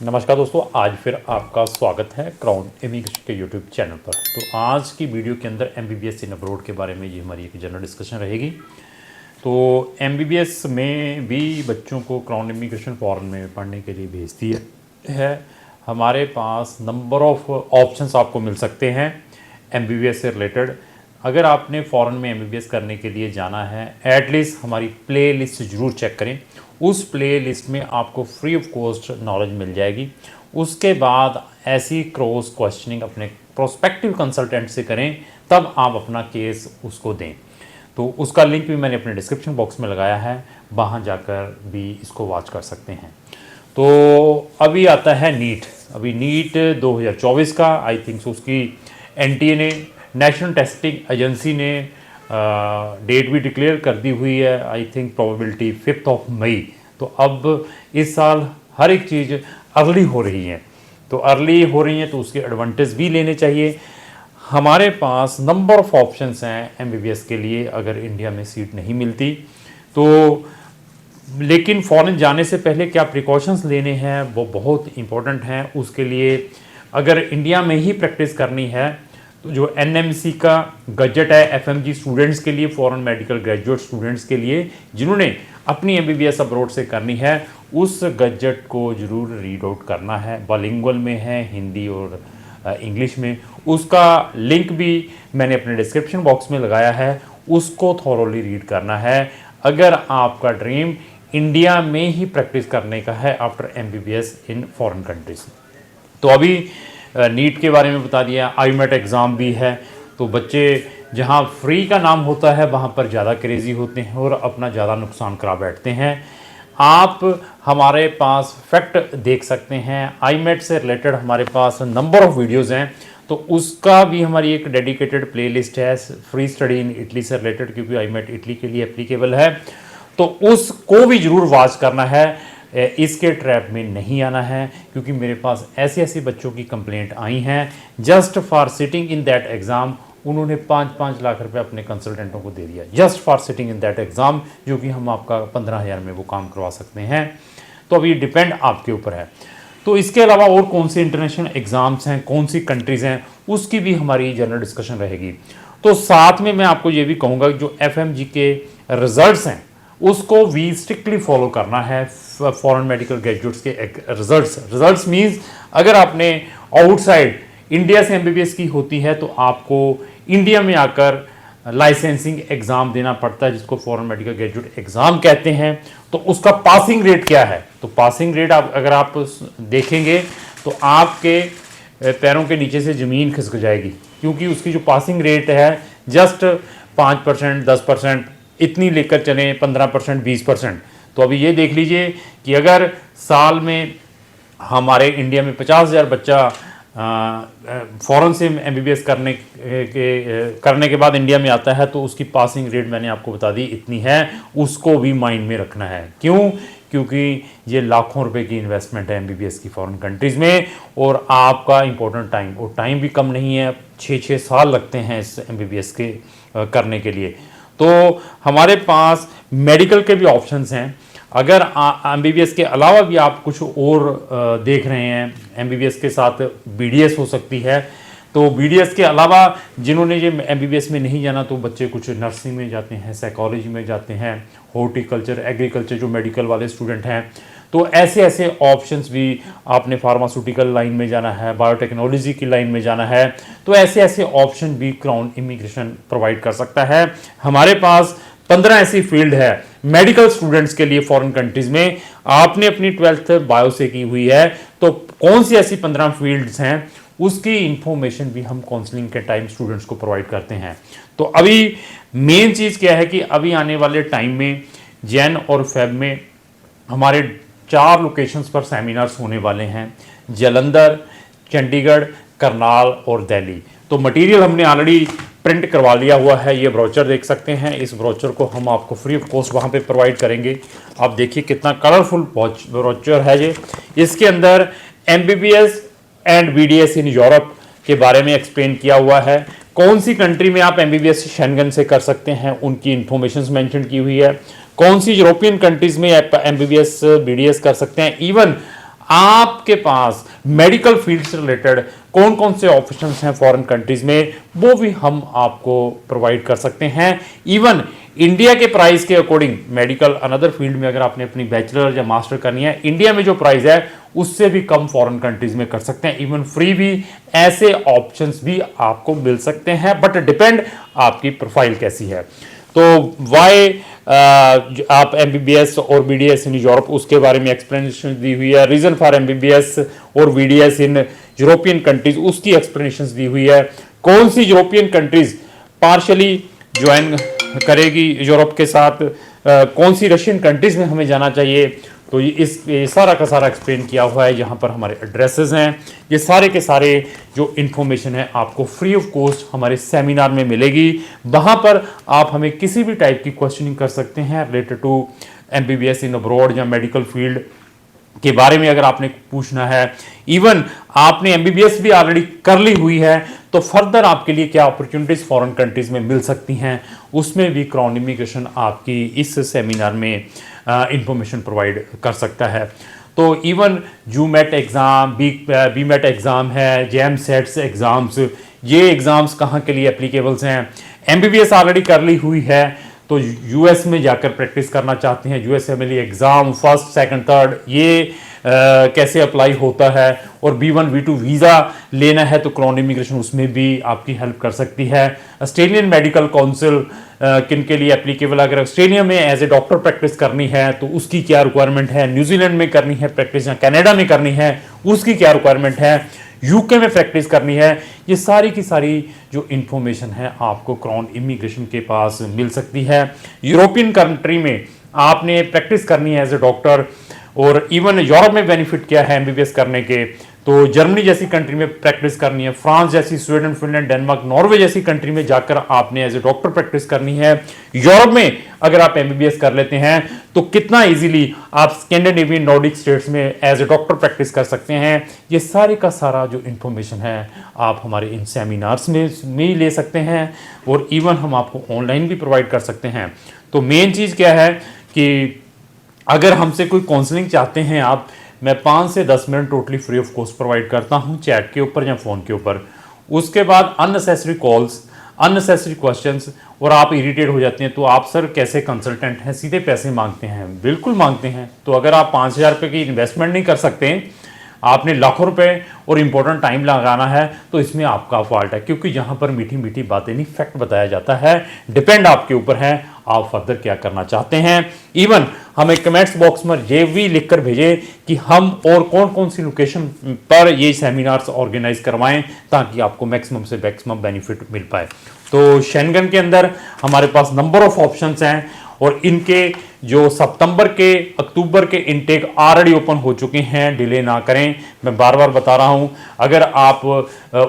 नमस्कार दोस्तों, आज फिर आपका स्वागत है क्राउन इमिग्रेशन के यूट्यूब चैनल पर। तो आज की वीडियो के अंदर एमबीबीएस इन अब्रॉड के बारे में ये हमारी एक जनरल डिस्कशन रहेगी। तो एमबीबीएस में भी बच्चों को क्राउन इमिग्रेशन फॉरेन में पढ़ने के लिए भेजती है। हमारे पास नंबर ऑफ ऑप्शंस आपको मिल सकते हैं एमबीबीएस से रिलेटेड। अगर आपने फ़ॉरेन में एमबीबीएस करने के लिए जाना है, एटलीस्ट हमारी प्ले लिस्ट ज़रूर चेक करें। उस प्ले लिस्ट में आपको फ्री ऑफ कॉस्ट नॉलेज मिल जाएगी। उसके बाद ऐसी क्रॉस क्वेश्चनिंग अपने प्रोस्पेक्टिव कंसल्टेंट से करें, तब आप अपना केस उसको दें। तो उसका लिंक भी मैंने अपने डिस्क्रिप्शन बॉक्स में लगाया है, वहाँ जाकर भी इसको वॉच कर सकते हैं। तो अभी आता है नीट। अभी नीट 2024 का आई थिंक उसकी एनटीए ने, नेशनल टेस्टिंग एजेंसी ने डेट भी डिक्लेयर कर दी हुई है। आई थिंक प्रोबेबिलिटी 5 मई। तो अब इस साल हर एक चीज़ अर्ली हो रही है, तो अर्ली हो रही है तो उसके एडवांटेज भी लेने चाहिए। हमारे पास नंबर ऑफ ऑप्शंस हैं एमबीबीएस के लिए अगर इंडिया में सीट नहीं मिलती तो। लेकिन फ़ॉरेन जाने से पहले क्या प्रिकॉशंस लेने हैं वो बहुत इम्पोर्टेंट हैं। उसके लिए अगर इंडिया में ही प्रैक्टिस करनी है तो जो एनएमसी का गजट है एफएमजी स्टूडेंट्स के लिए, फॉरेन मेडिकल ग्रेजुएट स्टूडेंट्स के लिए जिन्होंने अपनी एमबीबीएस अब्रॉड से करनी है, उस गजट को ज़रूर रीड आउट करना है। बाइलिंगुअल में है, हिंदी और इंग्लिश में। उसका लिंक भी मैंने अपने डिस्क्रिप्शन बॉक्स में लगाया है, उसको थॉरोली रीड करना है अगर आपका ड्रीम इंडिया में ही प्रैक्टिस करने का है after MBBS in foreign countries. तो अभी नीट के बारे में बता दिया, आईमेट एग्ज़ाम भी है। तो बच्चे जहां फ्री का नाम होता है वहां पर ज़्यादा क्रेज़ी होते हैं और अपना ज़्यादा नुकसान करा बैठते हैं। आप हमारे पास फैक्ट देख सकते हैं, आईमेट से रिलेटेड हमारे पास नंबर ऑफ़ वीडियोज़ हैं। तो उसका भी हमारी एक डेडिकेटेड प्लेलिस्ट है फ्री स्टडी इन इटली से रिलेटेड, क्योंकि आईमेट इटली के लिए एप्लीकेबल है। तो उसको भी ज़रूर वॉच करना है, इसके ट्रैप में नहीं आना है, क्योंकि मेरे पास ऐसे ऐसे बच्चों की कंप्लेंट आई हैं just for sitting in that exam. उन्होंने 5-5 लाख रुपए अपने कंसल्टेंटों को दे दिया just for sitting in that exam, जो कि हम आपका 15,000 में वो काम करवा सकते हैं। तो अब ये डिपेंड आपके ऊपर है। तो इसके अलावा और कौन से इंटरनेशनल एग्ज़ाम्स हैं, कौन सी कंट्रीज़ हैं, उसकी भी हमारी जनरल डिस्कशन रहेगी। तो साथ में मैं आपको ये भी कहूँगा कि जो एफएमजी के रिजल्ट्स हैं उसको भी स्ट्रिक्टली फॉलो करना है। फॉरेन मेडिकल ग्रेजुएट्स के रिजल्ट्स मींस अगर आपने आउटसाइड इंडिया से एमबीबीएस की होती है तो आपको इंडिया में आकर लाइसेंसिंग एग्ज़ाम देना पड़ता है, जिसको फॉरेन मेडिकल ग्रेजुएट एग्ज़ाम कहते हैं। तो उसका पासिंग रेट क्या है? तो पासिंग रेट अगर आप देखेंगे तो आपके पैरों के नीचे से ज़मीन खिसक जाएगी, क्योंकि उसकी जो पासिंग रेट है जस्ट 5%, 10% इतनी लेकर चलें, 15%, 20%। तो अभी ये देख लीजिए कि अगर साल में हमारे इंडिया में 50,000 बच्चा फ़ॉरेन से एमबीबीएस करने के बाद इंडिया में आता है, तो उसकी पासिंग रेट मैंने आपको बता दी इतनी है। उसको भी माइंड में रखना है। क्यों? क्योंकि ये लाखों रुपए की इन्वेस्टमेंट है एमबीबीएस की फॉरेन कंट्रीज़ में, और आपका इंपॉर्टेंट टाइम, और टाइम भी कम नहीं है, 6-6 साल लगते हैं इस एमबीबीएस के करने के लिए। तो हमारे पास मेडिकल के भी ऑप्शंस हैं। अगर एमबीबीएस के अलावा भी आप कुछ और देख रहे हैं, एमबीबीएस के साथ बीडीएस हो सकती है। तो बीडीएस के अलावा जिन्होंने ये एमबीबीएस में नहीं जाना, तो बच्चे कुछ नर्सिंग में जाते हैं, साइकोलॉजी में जाते हैं, हॉर्टिकल्चर, एग्रीकल्चर जो मेडिकल वाले स्टूडेंट हैं। तो ऐसे ऐसे ऑप्शंस भी, आपने फार्मास्यूटिकल लाइन में जाना है, बायोटेक्नोलॉजी की लाइन में जाना है, तो ऐसे ऐसे ऑप्शन भी क्राउन इमिग्रेशन प्रोवाइड कर सकता है। हमारे पास 15 ऐसी फील्ड है मेडिकल स्टूडेंट्स के लिए फॉरेन कंट्रीज में। आपने अपनी 12th बायो से की हुई है, तो कौन सी ऐसी 15 फील्ड्स हैं उसकी इंफॉर्मेशन भी हम काउंसलिंग के टाइम स्टूडेंट्स को प्रोवाइड करते हैं। तो अभी मेन चीज़ क्या है कि अभी आने वाले टाइम में जैन और फेब में हमारे 4 लोकेशंस पर सेमिनार्स होने वाले हैं, जालंधर, चंडीगढ़, करनाल और दिल्ली। तो मटेरियल हमने ऑलरेडी प्रिंट करवा लिया हुआ है। ये ब्रोचर देख सकते हैं, इस ब्रोचर को हम आपको फ्री ऑफ कॉस्ट वहाँ पे प्रोवाइड करेंगे। आप देखिए कितना कलरफुल ब्रोचर है ये। इसके अंदर MBBS and BDS in Europe के बारे में एक्सप्लेन किया हुआ है। कौन सी कंट्री में आप एमबीबीएस शेंगन से कर सकते हैं, उनकी इंफॉर्मेशन मेंशन की हुई है। कौन सी यूरोपियन कंट्रीज़ में आप एमबीबीएस बीडीएस कर सकते हैं। इवन आपके पास मेडिकल फील्ड से रिलेटेड कौन कौन से ऑप्शंस हैं फॉरेन कंट्रीज में, वो भी हम आपको प्रोवाइड कर सकते हैं। इवन इंडिया के प्राइस के अकॉर्डिंग मेडिकल अनदर फील्ड में अगर आपने अपनी बैचलर या मास्टर करनी है, इंडिया में जो प्राइस है उससे भी कम फॉरेन कंट्रीज में कर सकते हैं, इवन फ्री भी। ऐसे ऑप्शंस भी आपको मिल सकते हैं, बट डिपेंड आपकी प्रोफाइल कैसी है। तो वाई आप एमबीबीएस और बीडीएस इन यूरोप, उसके बारे में एक्सप्लेनेशन दी हुई है। रीजन फॉर एमबीबीएस और बीडीएस इन यूरोपियन कंट्रीज, उसकी एक्सप्लेनेशन दी हुई है। कौन सी यूरोपियन कंट्रीज पार्शली ज्वाइन करेगी यूरोप के साथ, कौन सी रशियन कंट्रीज में हमें जाना चाहिए, तो ये सारा का सारा एक्सप्लेन किया हुआ है। यहाँ पर हमारे एड्रेसेस हैं, ये सारे के सारे जो इन्फॉर्मेशन है आपको फ्री ऑफ कॉस्ट हमारे सेमिनार में मिलेगी। वहाँ पर आप हमें किसी भी टाइप की क्वेश्चनिंग कर सकते हैं related to MBBS in abroad या मेडिकल फील्ड के बारे में अगर आपने पूछना है। इवन आपने एमबीबीएस भी ऑलरेडी कर ली हुई है, तो फर्दर आपके लिए क्या अपॉर्चुनिटीज फॉरेन कंट्रीज में मिल सकती हैं, उसमें भी क्राउन इमिग्रेशन आपकी इस सेमिनार में इंफॉर्मेशन प्रोवाइड कर सकता है। तो इवन जूमेट एग्ज़ाम, बीमेट एग्ज़ाम है, जेएम सेट्स एग्ज़ाम्स, ये एग्ज़ाम्स कहाँ के लिए एप्लीकेबल्स हैं। एमबीबीएस ऑलरेडी कर ली हुई है तो यूएस में जाकर प्रैक्टिस करना चाहते हैं, US MLE exam first second third, ये कैसे अप्लाई होता है, और B1 B2 वीज़ा लेना है तो क्राउन इमिग्रेशन उसमें भी आपकी हेल्प कर सकती है। ऑस्ट्रेलियन मेडिकल काउंसिल किन के लिए एप्लीकेबल, अगर ऑस्ट्रेलिया में एज ए डॉक्टर प्रैक्टिस करनी है तो उसकी क्या रिक्वायरमेंट है, न्यूजीलैंड में करनी है प्रैक्टिस या कनाडा में करनी है उसकी क्या रिक्वायरमेंट है, यूके में प्रैक्टिस करनी है, ये सारी की सारी जो इन्फॉर्मेशन है आपको क्राउन इमिग्रेशन के पास मिल सकती है। यूरोपियन कंट्री में आपने प्रैक्टिस करनी है एज ए डॉक्टर, और इवन यूरोप में बेनिफिट क्या है एमबीबीएस करने के, तो जर्मनी जैसी कंट्री में प्रैक्टिस करनी है, फ्रांस जैसी, स्वीडन, फिनलैंड, डेनमार्क, नॉर्वे जैसी कंट्री में जाकर आपने एज ए डॉक्टर प्रैक्टिस करनी है। यूरोप में अगर आप एमबीबीएस कर लेते हैं तो कितना इजीली आप स्कैंडिनेवियन नॉर्डिक स्टेट्स में एज ए डॉक्टर प्रैक्टिस कर सकते हैं। ये सारे का सारा जो इन्फॉर्मेशन है आप हमारे इन सेमिनार्स में ले सकते हैं, और इवन हम आपको ऑनलाइन भी प्रोवाइड कर सकते हैं। तो मेन चीज़ क्या है कि अगर हमसे कोई काउंसलिंग चाहते हैं आप, मैं 5 से 10 minute totally free of cost provide करता हूं चैट के ऊपर या फ़ोन के ऊपर। उसके बाद अननेसेसरी कॉल्स, अननेसेसरी क्वेश्चंस, और आप इरिटेट हो जाते हैं तो आप सर कैसे कंसल्टेंट हैं, सीधे पैसे मांगते हैं। बिल्कुल मांगते हैं। तो अगर आप 5,000 रुपये की इन्वेस्टमेंट नहीं कर सकते, आपने लाखों रुपए और इंपॉर्टेंट टाइम लगाना है, तो इसमें आपका फॉल्ट है, क्योंकि यहाँ पर मीठी मीठी बातें नहीं, फैक्ट बताया जाता है। डिपेंड आपके ऊपर है आप फर्दर क्या करना चाहते हैं। इवन हमें कमेंट्स बॉक्स में ये भी लिखकर भेजें कि हम और कौन कौन सी लोकेशन पर ये सेमिनार्स ऑर्गेनाइज करवाएं ताकि आपको मैक्सिमम से मैक्सिमम बेनिफिट मिल पाए। तो शेंगन के अंदर हमारे पास नंबर ऑफ ऑप्शंस हैं, और इनके जो सितंबर के अक्टूबर के इनटेक ऑलरेडी ओपन हो चुके हैं। डिले ना करें, मैं बार बार बता रहा हूं। अगर आप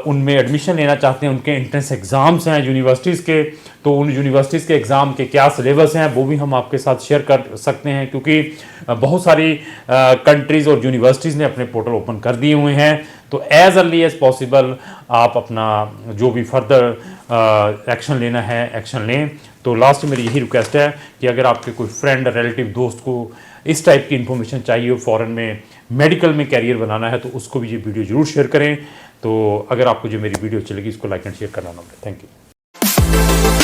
उनमें एडमिशन लेना चाहते हैं, उनके एंट्रेंस एग्ज़ाम्स हैं यूनिवर्सिटीज़ के, तो उन यूनिवर्सिटीज़ के एग्ज़ाम के क्या सिलेबस हैं वो भी हम आपके साथ शेयर कर सकते हैं, क्योंकि बहुत सारी कंट्रीज़ और यूनिवर्सिटीज़ ने अपने पोर्टल ओपन कर दिए हुए हैं। तो एज अर्ली एज पॉसिबल आप अपना जो भी फर्दर एक्शन लेना है एक्शन लें। तो लास्ट मेरी यही रिक्वेस्ट है कि अगर आपके कोई फ्रेंड, रिलेटिव, दोस्त को इस टाइप की इन्फॉर्मेशन चाहिए हो, फॉरेन में मेडिकल में कैरियर बनाना है, तो उसको भी ये वीडियो जरूर शेयर करें। तो अगर आपको जो मेरी वीडियो चलेगी इसको लाइक एंड शेयर करना ना भूलें। Thank you.